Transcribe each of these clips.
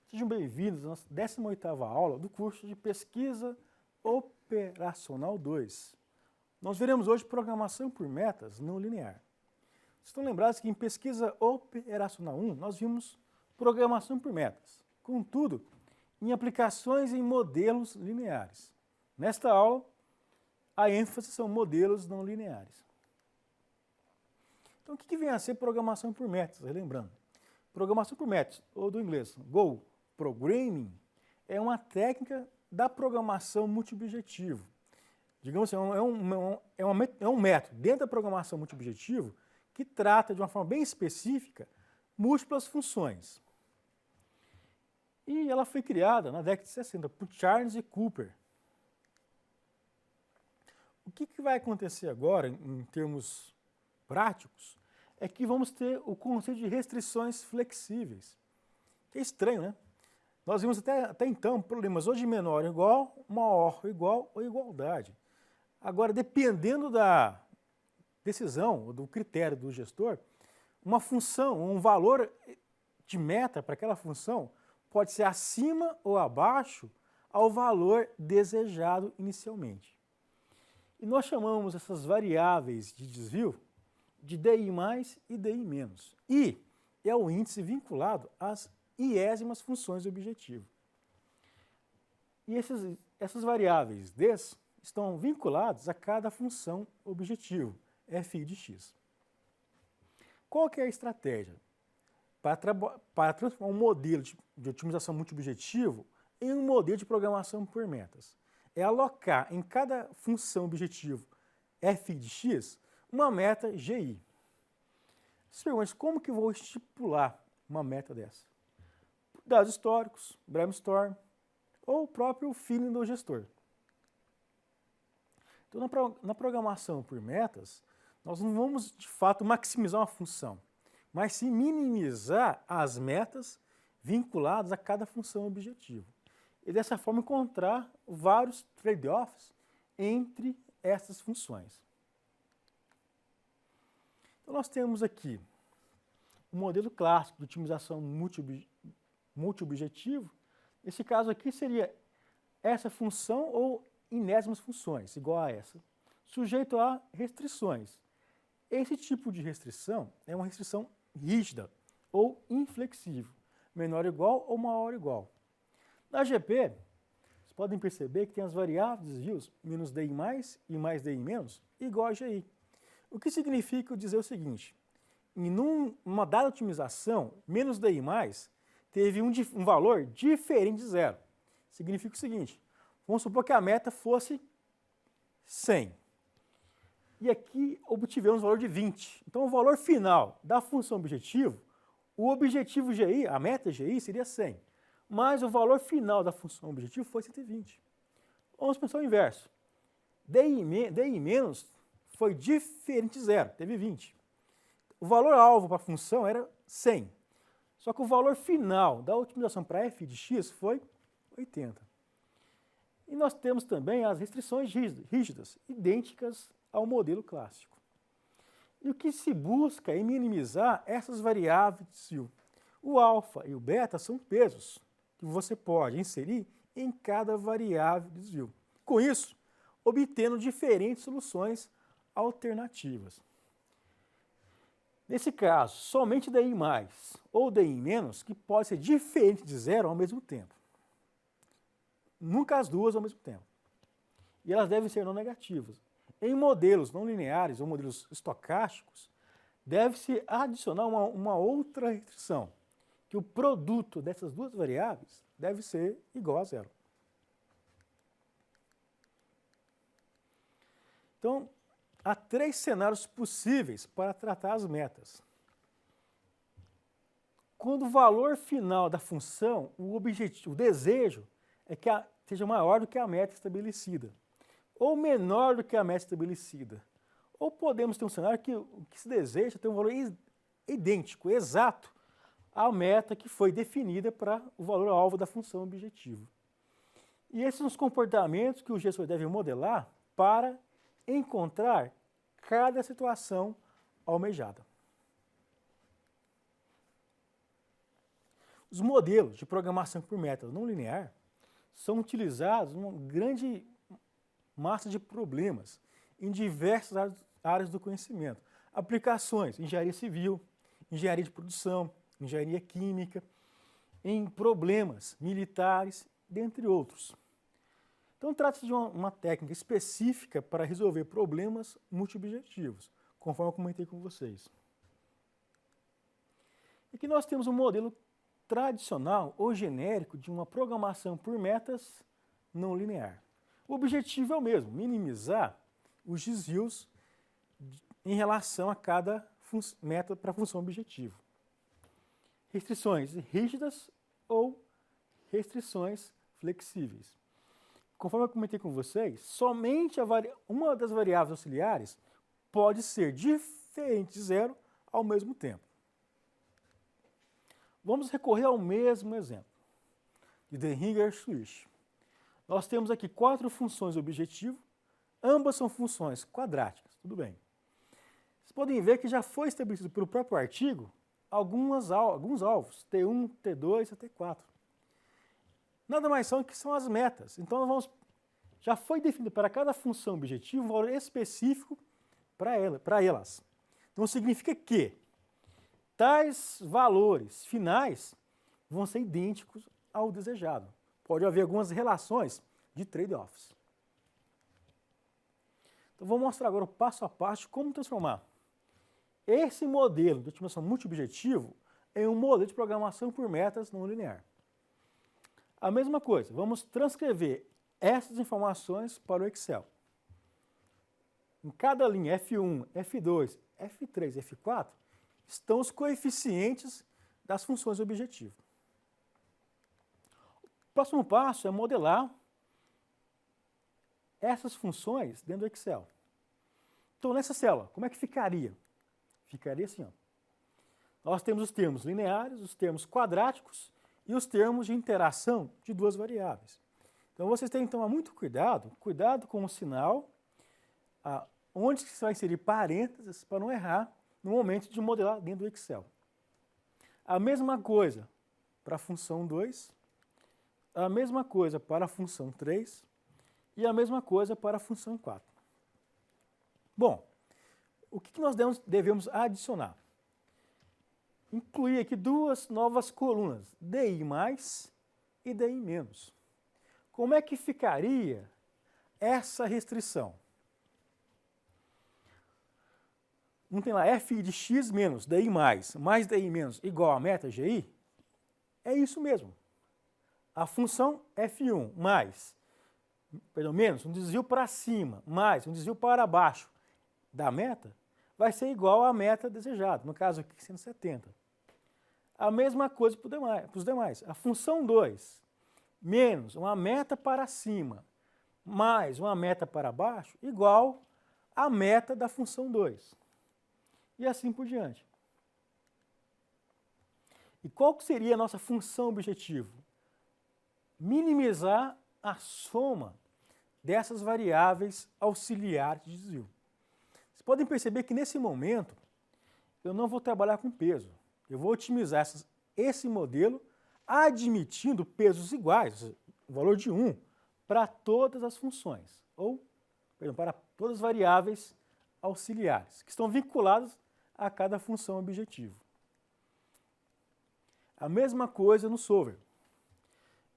Sejam bem-vindos à nossa 18ª aula do curso de Pesquisa Operacional 2. Nós veremos hoje programação por metas não linear. Vocês estão lembrados que em Pesquisa Operacional 1 nós vimos programação por metas, contudo, em aplicações em modelos lineares. Nesta aula, a ênfase são modelos não lineares. Então, o que vem a ser programação por metas? Lembrando, programação por metas, ou do inglês, Go Programming, é uma técnica da programação multiobjetivo. Digamos assim, é um método dentro da programação multiobjetivo que trata de uma forma bem específica múltiplas funções. E ela foi criada na década de 60 por Charles e Cooper. O que vai acontecer agora, em termos práticos, é que vamos ter o conceito de restrições flexíveis. Que é estranho, né? Nós vimos até então problemas ou de menor ou igual, maior ou igual ou igualdade. Agora, dependendo da decisão ou do critério do gestor, uma função, um valor de meta para aquela função pode ser acima ou abaixo ao valor desejado inicialmente. E nós chamamos essas variáveis de desvio de DI mais e DI menos. I é o índice vinculado às iésimas funções do objetivo. E essas variáveis Ds estão vinculadas a cada função objetivo, f de x. Qual que é a estratégia? Para transformar um modelo de otimização multiobjetivo em um modelo de programação por metas. É alocar em cada função objetivo f de x uma meta GI. Você pergunta, como que eu vou estipular uma meta dessa? Dados históricos, brainstorm, ou o próprio feeling do gestor. Então, na programação por metas, nós não vamos, de fato, maximizar uma função, mas sim minimizar as metas vinculadas a cada função objetivo. E dessa forma encontrar vários trade-offs entre essas funções. Então, nós temos aqui um modelo clássico de otimização multiobjetivo. Nesse caso aqui seria essa função ou inésimas funções, igual a essa, sujeito a restrições. Esse tipo de restrição é uma restrição rígida ou inflexível, menor ou igual ou maior ou igual. Na GP, vocês podem perceber que tem as variáveis desvios menos DI mais e mais DI menos igual a GI. O que significa dizer o seguinte, em uma dada otimização, menos DI mais teve um valor diferente de zero. Significa o seguinte, vamos supor que a meta fosse 100. E aqui obtivemos o valor de 20. Então, o valor final da função objetivo, o objetivo GI, a meta GI seria 100. Mas o valor final da função objetivo foi 120. Vamos pensar o inverso. DI menos foi diferente de zero, teve 20. O valor alvo para a função era 100. Só que o valor final da otimização para f de x foi 80. E nós temos também as restrições rígidas, idênticas ao modelo clássico. E o que se busca é minimizar essas variáveis de desvio. O alfa e o beta são pesos que você pode inserir em cada variável de desvio. Com isso, obtendo diferentes soluções alternativas. Nesse caso, somente DI mais ou DI menos, que pode ser diferente de zero ao mesmo tempo. Nunca as duas ao mesmo tempo. E elas devem ser não negativas. Em modelos não lineares ou modelos estocásticos, deve-se adicionar uma outra restrição, que o produto dessas duas variáveis deve ser igual a zero. Então, há 3 cenários possíveis para tratar as metas. Quando o valor final da função, o desejo, é que seja maior do que a meta estabelecida, ou menor do que a meta estabelecida. Ou podemos ter um cenário que o que se deseja tem um valor idêntico, exato, à meta que foi definida para o valor alvo da função objetivo. E esses são os comportamentos que o gestor deve modelar para encontrar cada situação almejada. Os modelos de programação por método não linear são utilizados numa grande massa de problemas em diversas áreas do conhecimento. Aplicações, engenharia civil, engenharia de produção, engenharia química, em problemas militares, dentre outros. Então, trata-se de uma técnica específica para resolver problemas multiobjetivos, conforme eu comentei com vocês. Aqui nós temos um modelo tradicional ou genérico de uma programação por metas não linear. O objetivo é o mesmo, minimizar os desvios em relação a cada meta para a função objetivo. Restrições rígidas ou restrições flexíveis. Conforme eu comentei com vocês, somente uma das variáveis auxiliares pode ser diferente de zero ao mesmo tempo. Vamos recorrer ao mesmo exemplo de Dehringer-Schwick. Nós temos aqui 4 funções objetivo, ambas são funções quadráticas, tudo bem. Vocês podem ver que já foi estabelecido pelo próprio artigo alguns alvos, T1, T2 e T4. Nada mais são que são as metas. Então, já foi definido para cada função objetivo um valor específico para elas. Então, significa que tais valores finais vão ser idênticos ao desejado. Pode haver algumas relações de trade-offs. Então, vou mostrar agora o passo a passo como transformar esse modelo de otimização multiobjetivo em um modelo de programação por metas não linear. A mesma coisa, vamos transcrever essas informações para o Excel. Em cada linha F1, F2, F3 e F4 estão os coeficientes das funções objetivo. O próximo passo é modelar essas funções dentro do Excel. Então, nessa célula, como é que ficaria? Ficaria assim, ó. Nós temos os termos lineares, os termos quadráticos e os termos de interação de duas variáveis. Então, vocês têm que tomar muito cuidado com o sinal, onde você vai inserir parênteses para não errar no momento de modelar dentro do Excel. A mesma coisa para a função 2, a mesma coisa para a função 3 e a mesma coisa para a função 4. Bom, o que nós devemos adicionar? Incluir aqui 2 novas colunas, DI+, e DI-. Como é que ficaria essa restrição? Não tem lá f de x menos DI+, mais DI- igual a meta GI? É isso mesmo. A função F1 menos um desvio para cima, mais um desvio para baixo da meta, vai ser igual à meta desejada, no caso aqui 170. A mesma coisa para os demais. A função 2 menos uma meta para cima mais uma meta para baixo igual à meta da função 2. E assim por diante. E qual seria a nossa função objetivo? Minimizar a soma dessas variáveis auxiliares de desvio. Vocês podem perceber que nesse momento eu não vou trabalhar com peso. Eu vou otimizar esse modelo admitindo pesos iguais, o valor de 1, para todas as funções, ou para todas as variáveis auxiliares, que estão vinculadas a cada função objetivo. A mesma coisa no solver.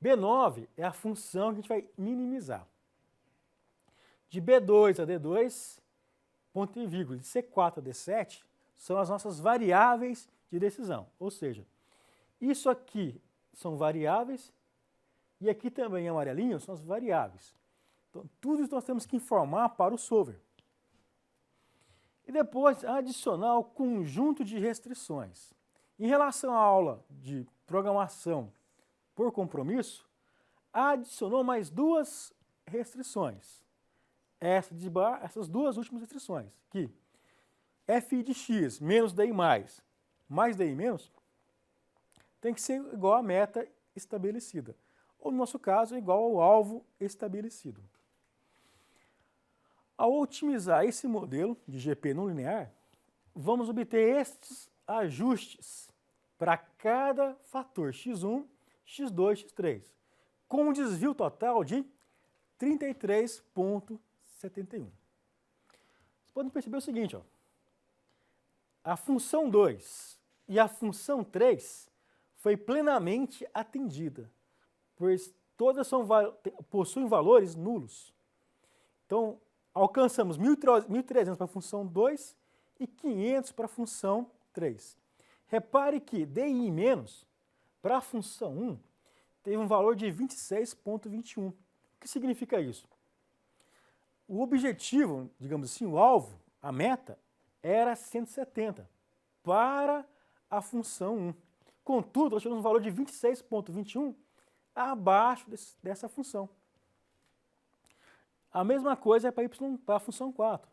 B9 é a função que a gente vai minimizar. De B2 a D2, ponto e vírgula, de C4 a D7, são as nossas variáveis de decisão. Ou seja, isso aqui são variáveis e aqui também amarelinho são as variáveis. Então, tudo isso nós temos que informar para o solver. E depois adicionar o conjunto de restrições. Em relação à aula de programação por compromisso, adicionou mais 2 restrições. Essas 2 últimas restrições, que f de x menos DI+, mais DI-, tem que ser igual à meta estabelecida. Ou, no nosso caso, igual ao alvo estabelecido. Ao otimizar esse modelo de GP não linear, vamos obter estes ajustes para cada fator x1, x2, x3, com um desvio total de 33,71. Vocês podem perceber o seguinte, ó, a função 2 e a função 3 foi plenamente atendida, pois todas possuem valores nulos. Então, alcançamos 1.300 para a função 2 e 500 para a função 3. Repare que DI- para a função 1 teve um valor de 26,21. O que significa isso? O objetivo, digamos assim, o alvo, a meta, era 170 para a função 1. Contudo, nós tivemos um valor de 26,21 abaixo dessa função. A mesma coisa é para a função 4,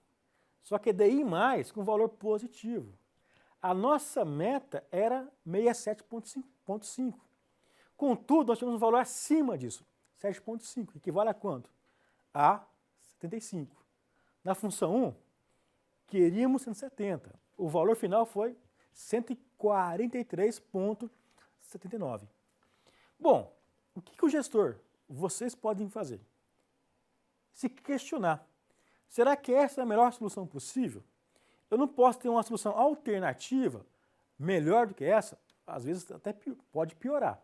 só que DI mais com valor positivo. A nossa meta era 67,5. Contudo, nós temos um valor acima disso, 7,5, equivale a quanto? A 75. Na função 1, queríamos 170. O valor final foi 143,79. Bom, o que o gestor, vocês podem fazer? Se questionar, será que essa é a melhor solução possível? Eu não posso ter uma solução alternativa melhor do que essa? Às vezes até pode piorar.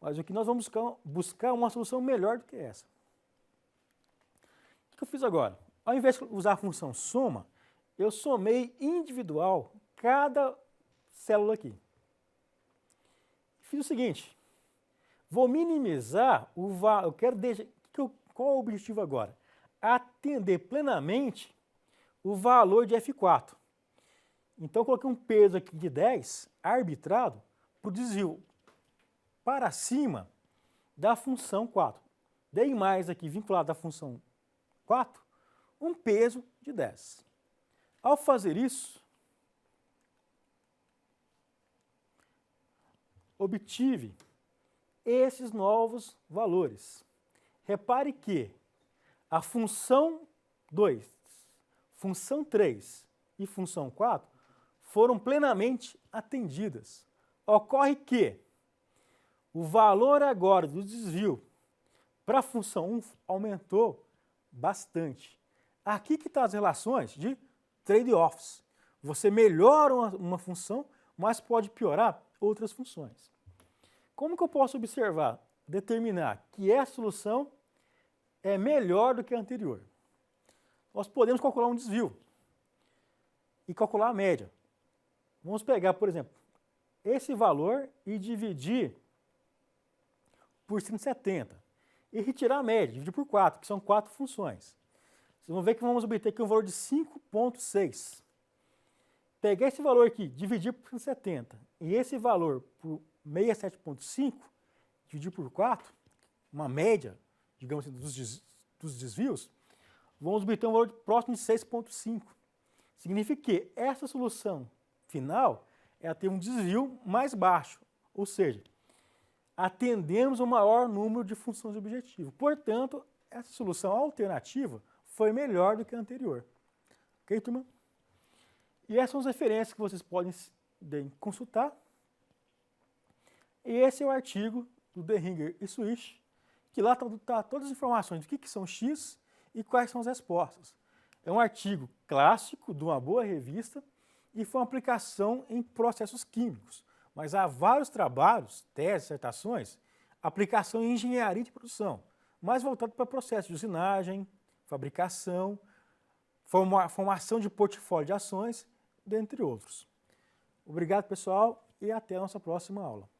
Mas o que nós vamos buscar uma solução melhor do que essa. O que eu fiz agora? Ao invés de usar a função soma, eu somei individual cada célula aqui. Fiz o seguinte, vou minimizar o valor, eu quero deixar, qual é o objetivo agora? Atender plenamente o valor de F4. Então, eu coloquei um peso aqui de 10, arbitrado, para o desvio para cima da função 4. Dei mais aqui, vinculado à função 4, um peso de 10. Ao fazer isso, obtive esses novos valores. Repare que a função 2, função 3 e função 4 foram plenamente atendidas. Ocorre que o valor agora do desvio para a função 1 aumentou bastante. Aqui que estão as relações de trade-offs. Você melhora uma função, mas pode piorar outras funções. Como que eu posso observar, determinar que essa solução é melhor do que a anterior? Nós podemos calcular um desvio e calcular a média. Vamos pegar, por exemplo, esse valor e dividir por 170 e retirar a média, dividir por 4, que são 4 funções. Vocês vão ver que vamos obter aqui um valor de 5,6. Pegar esse valor aqui, dividir por 170 e esse valor por 67,5, dividir por 4, uma média, digamos assim, dos desvios, vamos obter um valor próximo de 6,5. Significa que essa solução final é ter um desvio mais baixo, ou seja, atendemos o maior número de funções de objetivo. Portanto, essa solução alternativa foi melhor do que a anterior. Ok, turma? E essas são as referências que vocês podem consultar. E esse é o artigo do Deringer e Swish, que lá está todas as informações do que são X e quais são as respostas. É um artigo clássico de uma boa revista e foi uma aplicação em processos químicos. Mas há vários trabalhos, teses, dissertações, aplicação em engenharia de produção, mais voltado para processos de usinagem, fabricação, formação de portfólio de ações, dentre outros. Obrigado, pessoal, e até a nossa próxima aula.